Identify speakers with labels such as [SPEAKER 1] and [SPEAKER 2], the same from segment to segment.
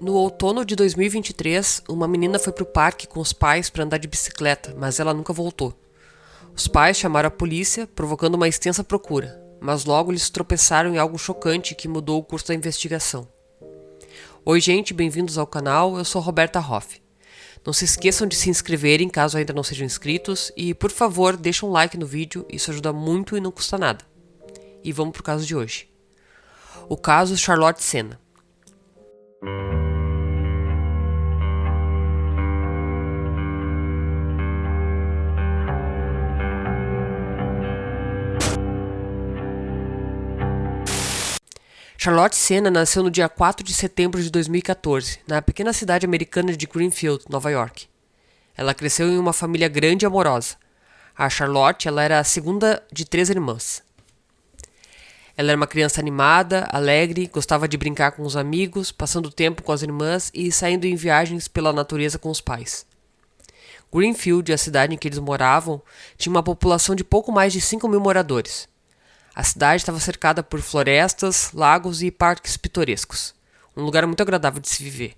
[SPEAKER 1] No outono de 2023, uma menina foi para o parque com os pais para andar de bicicleta, mas ela nunca voltou. Os pais chamaram a polícia, provocando uma extensa procura, mas logo eles tropeçaram em algo chocante que mudou o curso da investigação. Oi gente, bem-vindos ao canal, eu sou Roberta Hoff. Não se esqueçam de se inscreverem caso ainda não sejam inscritos e, por favor, deixem um like no vídeo, isso ajuda muito e não custa nada. E vamos pro caso de hoje. O caso Charlotte Sena. Charlotte Sena nasceu no dia 4 de setembro de 2014, na pequena cidade americana de Greenfield, Nova York. Ela cresceu em uma família grande e amorosa. A Charlotte era a segunda de 3 irmãs. Ela era uma criança animada, alegre, gostava de brincar com os amigos, passando tempo com as irmãs e saindo em viagens pela natureza com os pais. Greenfield, a cidade em que eles moravam, tinha uma população de pouco mais de 5.000 moradores. A cidade estava cercada por florestas, lagos e parques pitorescos. Um lugar muito agradável de se viver.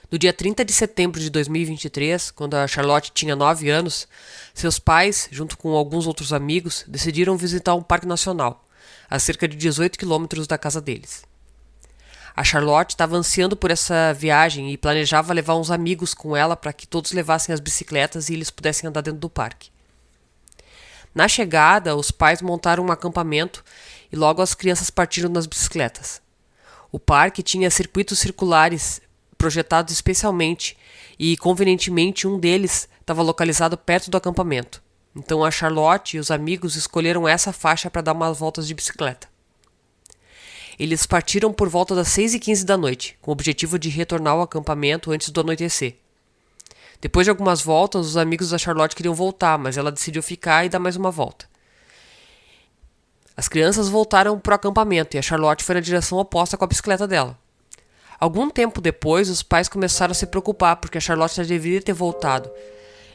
[SPEAKER 1] No dia 30 de setembro de 2023, quando a Charlotte tinha 9 anos, seus pais, junto com alguns outros amigos, decidiram visitar um parque nacional, a cerca de 18 quilômetros da casa deles. A Charlotte estava ansiando por essa viagem e planejava levar uns amigos com ela para que todos levassem as bicicletas e eles pudessem andar dentro do parque. Na chegada, os pais montaram um acampamento e logo as crianças partiram nas bicicletas. O parque tinha circuitos circulares projetados especialmente e, convenientemente, um deles estava localizado perto do acampamento. Então a Charlotte e os amigos escolheram essa faixa para dar umas voltas de bicicleta. Eles partiram por volta das 6h15 da noite, com o objetivo de retornar ao acampamento antes do anoitecer. Depois de algumas voltas, os amigos da Charlotte queriam voltar, mas ela decidiu ficar e dar mais uma volta. As crianças voltaram para o acampamento e a Charlotte foi na direção oposta com a bicicleta dela. Algum tempo depois, os pais começaram a se preocupar porque a Charlotte já deveria ter voltado.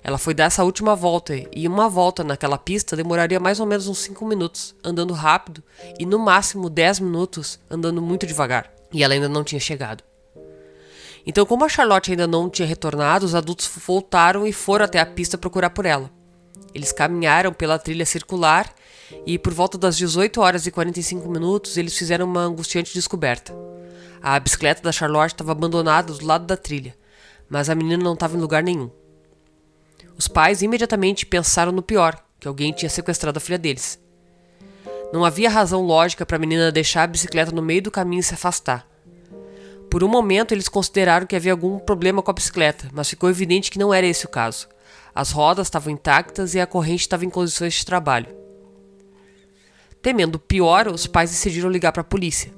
[SPEAKER 1] Ela foi dar essa última volta e uma volta naquela pista demoraria mais ou menos uns 5 minutos, andando rápido, e no máximo 10 minutos, andando muito devagar. E ela ainda não tinha chegado. Então, como a Charlotte ainda não tinha retornado, os adultos voltaram e foram até a pista procurar por ela. Eles caminharam pela trilha circular e, por volta das 18 horas e 45 minutos, eles fizeram uma angustiante descoberta. A bicicleta da Charlotte estava abandonada do lado da trilha, mas a menina não estava em lugar nenhum. Os pais imediatamente pensaram no pior, que alguém tinha sequestrado a filha deles. Não havia razão lógica para a menina deixar a bicicleta no meio do caminho e se afastar. Por um momento, eles consideraram que havia algum problema com a bicicleta, mas ficou evidente que não era esse o caso. As rodas estavam intactas e a corrente estava em condições de trabalho. Temendo o pior, os pais decidiram ligar para a polícia.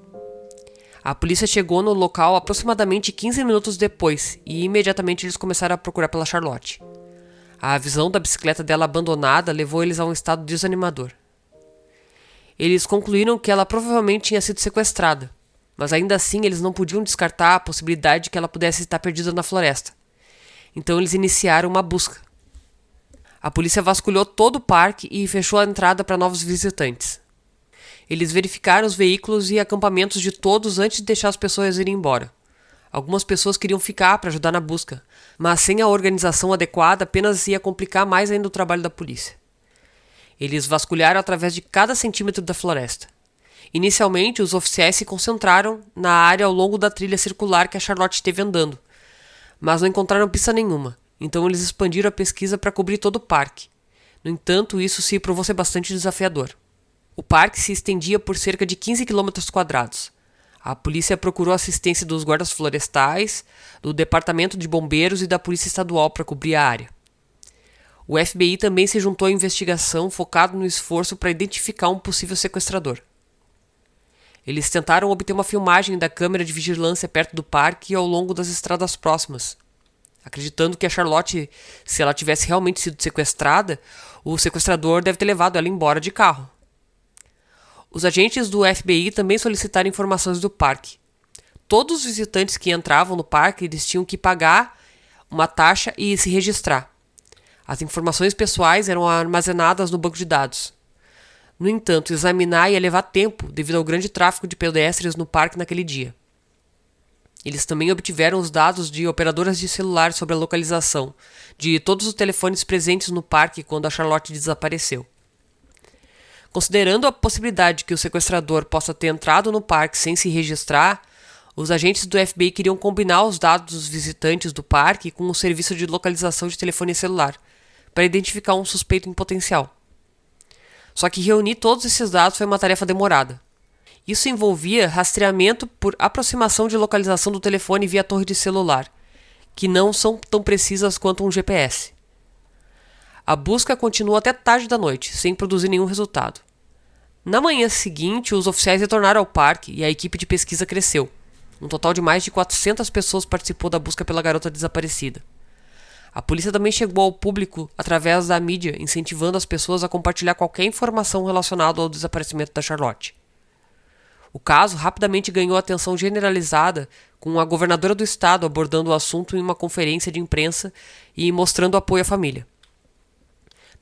[SPEAKER 1] A polícia chegou no local aproximadamente 15 minutos depois e imediatamente eles começaram a procurar pela Charlotte. A visão da bicicleta dela abandonada levou eles a um estado desanimador. Eles concluíram que ela provavelmente tinha sido sequestrada. Mas ainda assim eles não podiam descartar a possibilidade de que ela pudesse estar perdida na floresta. Então eles iniciaram uma busca. A polícia vasculhou todo o parque e fechou a entrada para novos visitantes. Eles verificaram os veículos e acampamentos de todos antes de deixar as pessoas irem embora. Algumas pessoas queriam ficar para ajudar na busca, mas sem a organização adequada apenas ia complicar mais ainda o trabalho da polícia. Eles vasculharam através de cada centímetro da floresta. Inicialmente, os oficiais se concentraram na área ao longo da trilha circular que a Charlotte esteve andando, mas não encontraram pista nenhuma, então eles expandiram a pesquisa para cobrir todo o parque. No entanto, isso se provou ser bastante desafiador. O parque se estendia por cerca de 15 km². A polícia procurou assistência dos guardas florestais, do Departamento de Bombeiros e da Polícia Estadual para cobrir a área. O FBI também se juntou à investigação, focado no esforço para identificar um possível sequestrador. Eles tentaram obter uma filmagem da câmera de vigilância perto do parque e ao longo das estradas próximas. Acreditando que a Charlotte, se ela tivesse realmente sido sequestrada, o sequestrador deve ter levado ela embora de carro. Os agentes do FBI também solicitaram informações do parque. Todos os visitantes que entravam no parque eles tinham que pagar uma taxa e se registrar. As informações pessoais eram armazenadas no banco de dados. No entanto, examinar ia levar tempo devido ao grande tráfego de pedestres no parque naquele dia. Eles também obtiveram os dados de operadoras de celular sobre a localização de todos os telefones presentes no parque quando a Charlotte desapareceu. Considerando a possibilidade que o sequestrador possa ter entrado no parque sem se registrar, os agentes do FBI queriam combinar os dados dos visitantes do parque com o serviço de localização de telefonia celular, para identificar um suspeito em potencial. Só que reunir todos esses dados foi uma tarefa demorada. Isso envolvia rastreamento por aproximação de localização do telefone via torre de celular, que não são tão precisas quanto um GPS. A busca continuou até tarde da noite, sem produzir nenhum resultado. Na manhã seguinte, os oficiais retornaram ao parque e a equipe de pesquisa cresceu. Um total de mais de 400 pessoas participou da busca pela garota desaparecida. A polícia também chegou ao público através da mídia, incentivando as pessoas a compartilhar qualquer informação relacionada ao desaparecimento da Charlotte. O caso rapidamente ganhou atenção generalizada, com a governadora do estado abordando o assunto em uma conferência de imprensa e mostrando apoio à família.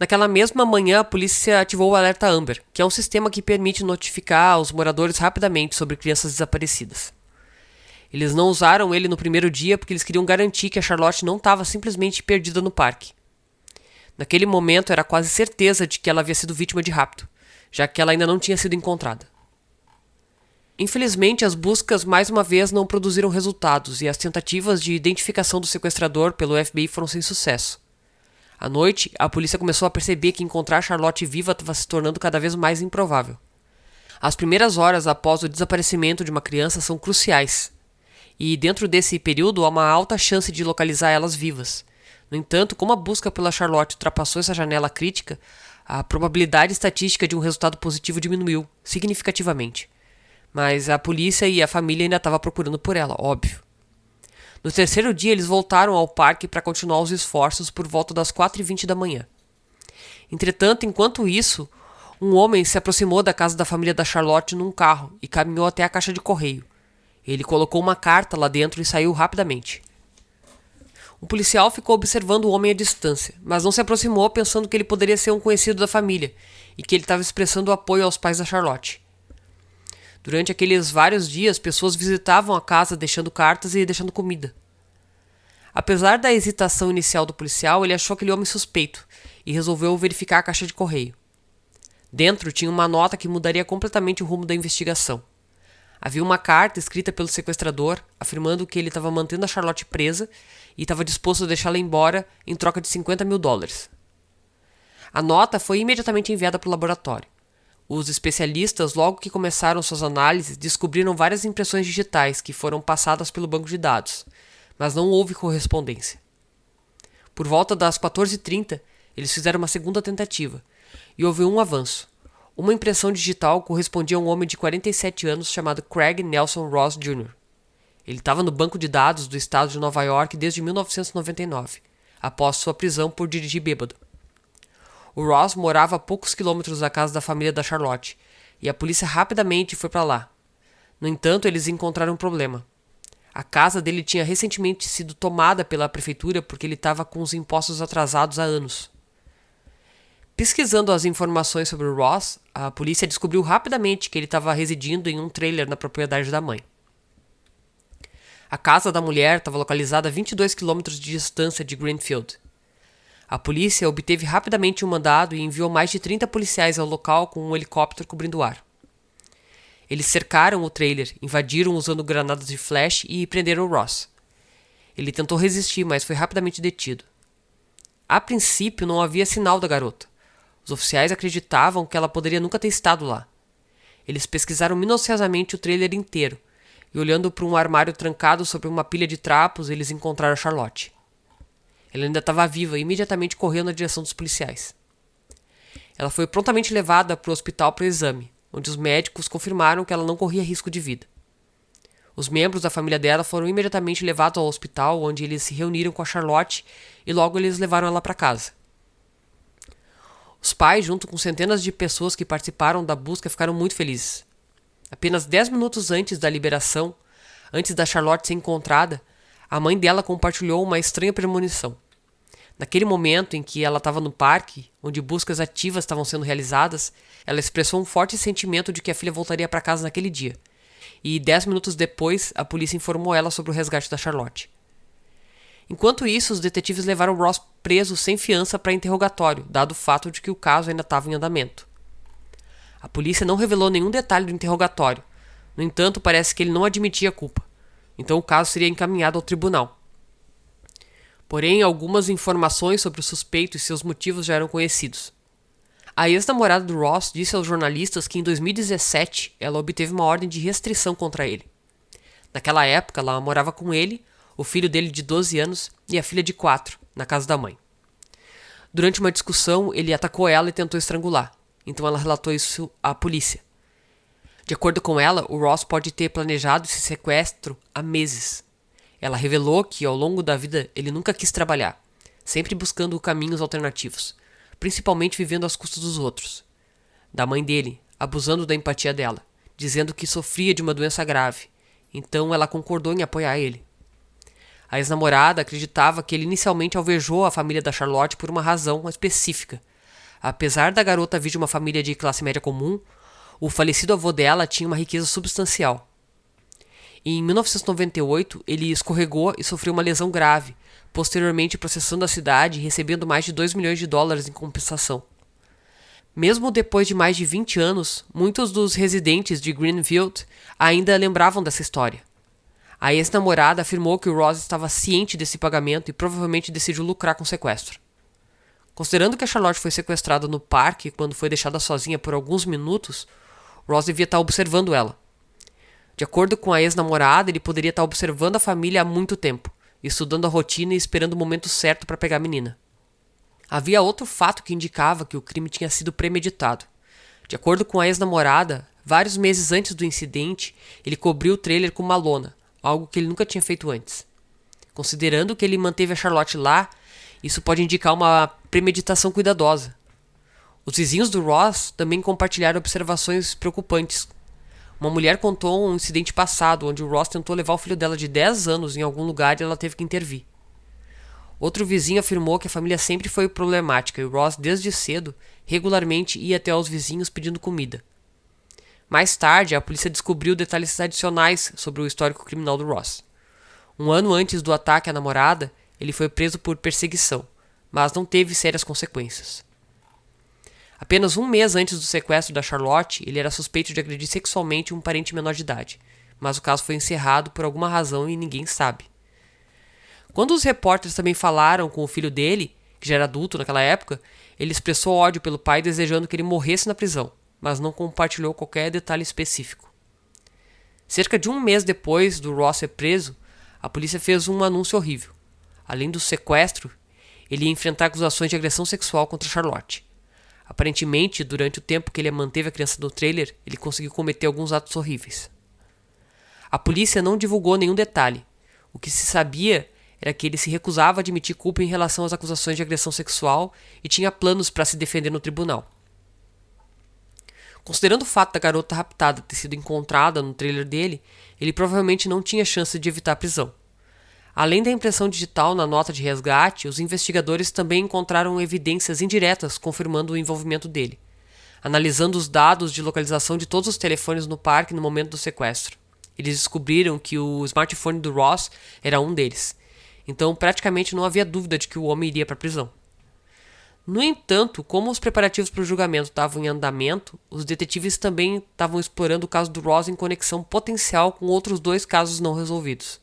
[SPEAKER 1] Naquela mesma manhã, a polícia ativou o Alerta Amber, que é um sistema que permite notificar os moradores rapidamente sobre crianças desaparecidas. Eles não usaram ele no primeiro dia porque eles queriam garantir que a Charlotte não estava simplesmente perdida no parque. Naquele momento, era quase certeza de que ela havia sido vítima de rapto, já que ela ainda não tinha sido encontrada. Infelizmente, as buscas mais uma vez não produziram resultados e as tentativas de identificação do sequestrador pelo FBI foram sem sucesso. À noite, a polícia começou a perceber que encontrar Charlotte viva estava se tornando cada vez mais improvável. As primeiras horas após o desaparecimento de uma criança são cruciais, e dentro desse período há uma alta chance de localizar elas vivas. No entanto, como a busca pela Charlotte ultrapassou essa janela crítica, a probabilidade estatística de um resultado positivo diminuiu significativamente. Mas a polícia e a família ainda estavam procurando por ela, óbvio. No terceiro dia, eles voltaram ao parque para continuar os esforços por volta das 4h20 da manhã. Entretanto, enquanto isso, um homem se aproximou da casa da família da Charlotte num carro e caminhou até a caixa de correio. Ele colocou uma carta lá dentro e saiu rapidamente. Um policial ficou observando o homem à distância, mas não se aproximou pensando que ele poderia ser um conhecido da família e que ele estava expressando apoio aos pais da Charlotte. Durante aqueles vários dias, pessoas visitavam a casa deixando cartas e deixando comida. Apesar da hesitação inicial do policial, ele achou aquele homem suspeito e resolveu verificar a caixa de correio. Dentro tinha uma nota que mudaria completamente o rumo da investigação. Havia uma carta escrita pelo sequestrador afirmando que ele estava mantendo a Charlotte presa e estava disposto a deixá-la embora em troca de $50 mil. A nota foi imediatamente enviada para o laboratório. Os especialistas, logo que começaram suas análises, descobriram várias impressões digitais que foram passadas pelo banco de dados, mas não houve correspondência. Por volta das 14h30, eles fizeram uma segunda tentativa, e houve um avanço. Uma impressão digital correspondia a um homem de 47 anos chamado Craig Nelson Ross Jr. Ele estava no banco de dados do estado de Nova York desde 1999, após sua prisão por dirigir bêbado. O Ross morava a poucos quilômetros da casa da família da Charlotte, e a polícia rapidamente foi para lá. No entanto, eles encontraram um problema. A casa dele tinha recentemente sido tomada pela prefeitura porque ele estava com os impostos atrasados há anos. Pesquisando as informações sobre o Ross, a polícia descobriu rapidamente que ele estava residindo em um trailer na propriedade da mãe. A casa da mulher estava localizada a 22 quilômetros de distância de Greenfield. A polícia obteve rapidamente um mandado e enviou mais de 30 policiais ao local com um helicóptero cobrindo o ar. Eles cercaram o trailer, invadiram usando granadas de flash e prenderam o Ross. Ele tentou resistir, mas foi rapidamente detido. A princípio, não havia sinal da garota. Os oficiais acreditavam que ela poderia nunca ter estado lá. Eles pesquisaram minuciosamente o trailer inteiro, e olhando para um armário trancado sobre uma pilha de trapos, eles encontraram a Charlotte. Ela ainda estava viva e imediatamente correu na direção dos policiais. Ela foi prontamente levada para o hospital para o exame, onde os médicos confirmaram que ela não corria risco de vida. Os membros da família dela foram imediatamente levados ao hospital, onde eles se reuniram com a Charlotte e logo eles levaram ela para casa. Os pais, junto com centenas de pessoas que participaram da busca, ficaram muito felizes. Apenas 10 minutos antes da liberação, antes da Charlotte ser encontrada, a mãe dela compartilhou uma estranha premonição. Naquele momento em que ela estava no parque, onde buscas ativas estavam sendo realizadas, ela expressou um forte sentimento de que a filha voltaria para casa naquele dia, e 10 minutos depois a polícia informou ela sobre o resgate da Charlotte. Enquanto isso, os detetives levaram Ross preso sem fiança para interrogatório, dado o fato de que o caso ainda estava em andamento. A polícia não revelou nenhum detalhe do interrogatório. No entanto, parece que ele não admitia a culpa. Então o caso seria encaminhado ao tribunal. Porém, algumas informações sobre o suspeito e seus motivos já eram conhecidos. A ex-namorada do Ross disse aos jornalistas que em 2017 ela obteve uma ordem de restrição contra ele. Naquela época, ela morava com ele, o filho dele de 12 anos e a filha de 4, na casa da mãe. Durante uma discussão, ele atacou ela e tentou estrangular. Então ela relatou isso à polícia. De acordo com ela, o Ross pode ter planejado esse sequestro há meses. Ela revelou que ao longo da vida ele nunca quis trabalhar, sempre buscando caminhos alternativos, principalmente vivendo às custas dos outros. Da mãe dele, abusando da empatia dela, dizendo que sofria de uma doença grave, então ela concordou em apoiar ele. A ex-namorada acreditava que ele inicialmente alvejou a família da Charlotte por uma razão específica. Apesar da garota vir de uma família de classe média comum, o falecido avô dela tinha uma riqueza substancial. Em 1998, ele escorregou e sofreu uma lesão grave, posteriormente processando a cidade e recebendo mais de 2 milhões de dólares em compensação. Mesmo depois de mais de 20 anos, muitos dos residentes de Greenfield ainda lembravam dessa história. A ex-namorada afirmou que o Ross estava ciente desse pagamento e provavelmente decidiu lucrar com o sequestro. Considerando que a Charlotte foi sequestrada no parque quando foi deixada sozinha por alguns minutos, Ross devia estar observando ela. De acordo com a ex-namorada, ele poderia estar observando a família há muito tempo, estudando a rotina e esperando o momento certo para pegar a menina. Havia outro fato que indicava que o crime tinha sido premeditado. De acordo com a ex-namorada, vários meses antes do incidente, ele cobriu o trailer com uma lona, algo que ele nunca tinha feito antes. Considerando que ele manteve a Charlotte lá, isso pode indicar uma premeditação cuidadosa. Os vizinhos do Ross também compartilharam observações preocupantes. Uma mulher contou um incidente passado onde o Ross tentou levar o filho dela de 10 anos em algum lugar e ela teve que intervir. Outro vizinho afirmou que a família sempre foi problemática e o Ross, desde cedo, regularmente ia até aos vizinhos pedindo comida. Mais tarde, a polícia descobriu detalhes adicionais sobre o histórico criminal do Ross. Um ano antes do ataque à namorada, ele foi preso por perseguição, mas não teve sérias consequências. Apenas um mês antes do sequestro da Charlotte, ele era suspeito de agredir sexualmente um parente menor de idade, mas o caso foi encerrado por alguma razão e ninguém sabe. Quando os repórteres também falaram com o filho dele, que já era adulto naquela época, ele expressou ódio pelo pai desejando que ele morresse na prisão, mas não compartilhou qualquer detalhe específico. Cerca de um mês depois do Ross ser preso, a polícia fez um anúncio horrível. Além do sequestro, ele ia enfrentar acusações de agressão sexual contra Charlotte. Aparentemente, durante o tempo que ele manteve a criança no trailer, ele conseguiu cometer alguns atos horríveis. A polícia não divulgou nenhum detalhe. O que se sabia era que ele se recusava a admitir culpa em relação às acusações de agressão sexual e tinha planos para se defender no tribunal. Considerando o fato da garota raptada ter sido encontrada no trailer dele, ele provavelmente não tinha chance de evitar a prisão. Além da impressão digital na nota de resgate, os investigadores também encontraram evidências indiretas confirmando o envolvimento dele, analisando os dados de localização de todos os telefones no parque no momento do sequestro. Eles descobriram que o smartphone do Ross era um deles, então praticamente não havia dúvida de que o homem iria para a prisão. No entanto, como os preparativos para o julgamento estavam em andamento, os detetives também estavam explorando o caso do Ross em conexão potencial com outros 2 casos não resolvidos.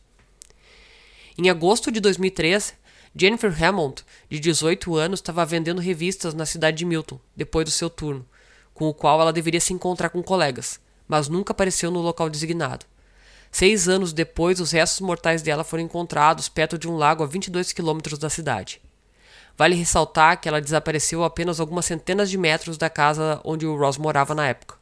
[SPEAKER 1] Em agosto de 2003, Jennifer Hammond, de 18 anos, estava vendendo revistas na cidade de Milton, depois do seu turno, com o qual ela deveria se encontrar com colegas, mas nunca apareceu no local designado. 6 anos depois, os restos mortais dela foram encontrados perto de um lago a 22 quilômetros da cidade. Vale ressaltar que ela desapareceu a apenas algumas centenas de metros da casa onde o Ross morava na época.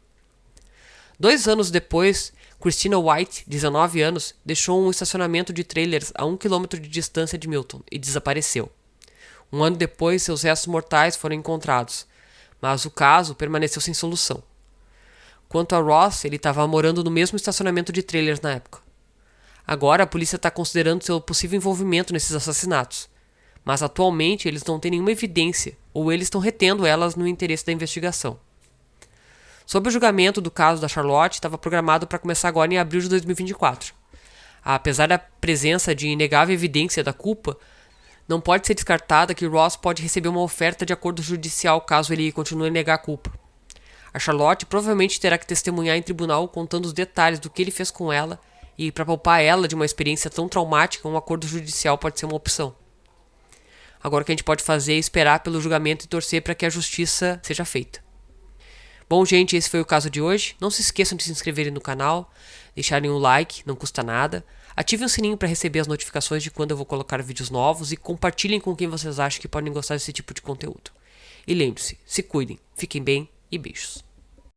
[SPEAKER 1] 2 anos depois, Christina White, 19 anos, deixou um estacionamento de trailers a 1 quilômetro de distância de Milton e desapareceu. Um ano depois, seus restos mortais foram encontrados, mas o caso permaneceu sem solução. Quanto a Ross, ele estava morando no mesmo estacionamento de trailers na época. Agora a polícia está considerando seu possível envolvimento nesses assassinatos, mas atualmente eles não têm nenhuma evidência ou eles estão retendo elas no interesse da investigação. Sobre o julgamento do caso da Charlotte, estava programado para começar agora em abril de 2024. Apesar da presença de inegável evidência da culpa, não pode ser descartada que Ross pode receber uma oferta de acordo judicial caso ele continue a negar a culpa. A Charlotte provavelmente terá que testemunhar em tribunal contando os detalhes do que ele fez com ela, e para poupar ela de uma experiência tão traumática, um acordo judicial pode ser uma opção. Agora o que a gente pode fazer é esperar pelo julgamento e torcer para que a justiça seja feita. Bom, gente, esse foi o caso de hoje. Não se esqueçam de se inscreverem no canal, deixarem um like, não custa nada. Ativem o sininho para receber as notificações de quando eu vou colocar vídeos novos e compartilhem com quem vocês acham que podem gostar desse tipo de conteúdo. E lembre-se, se cuidem, fiquem bem e beijos.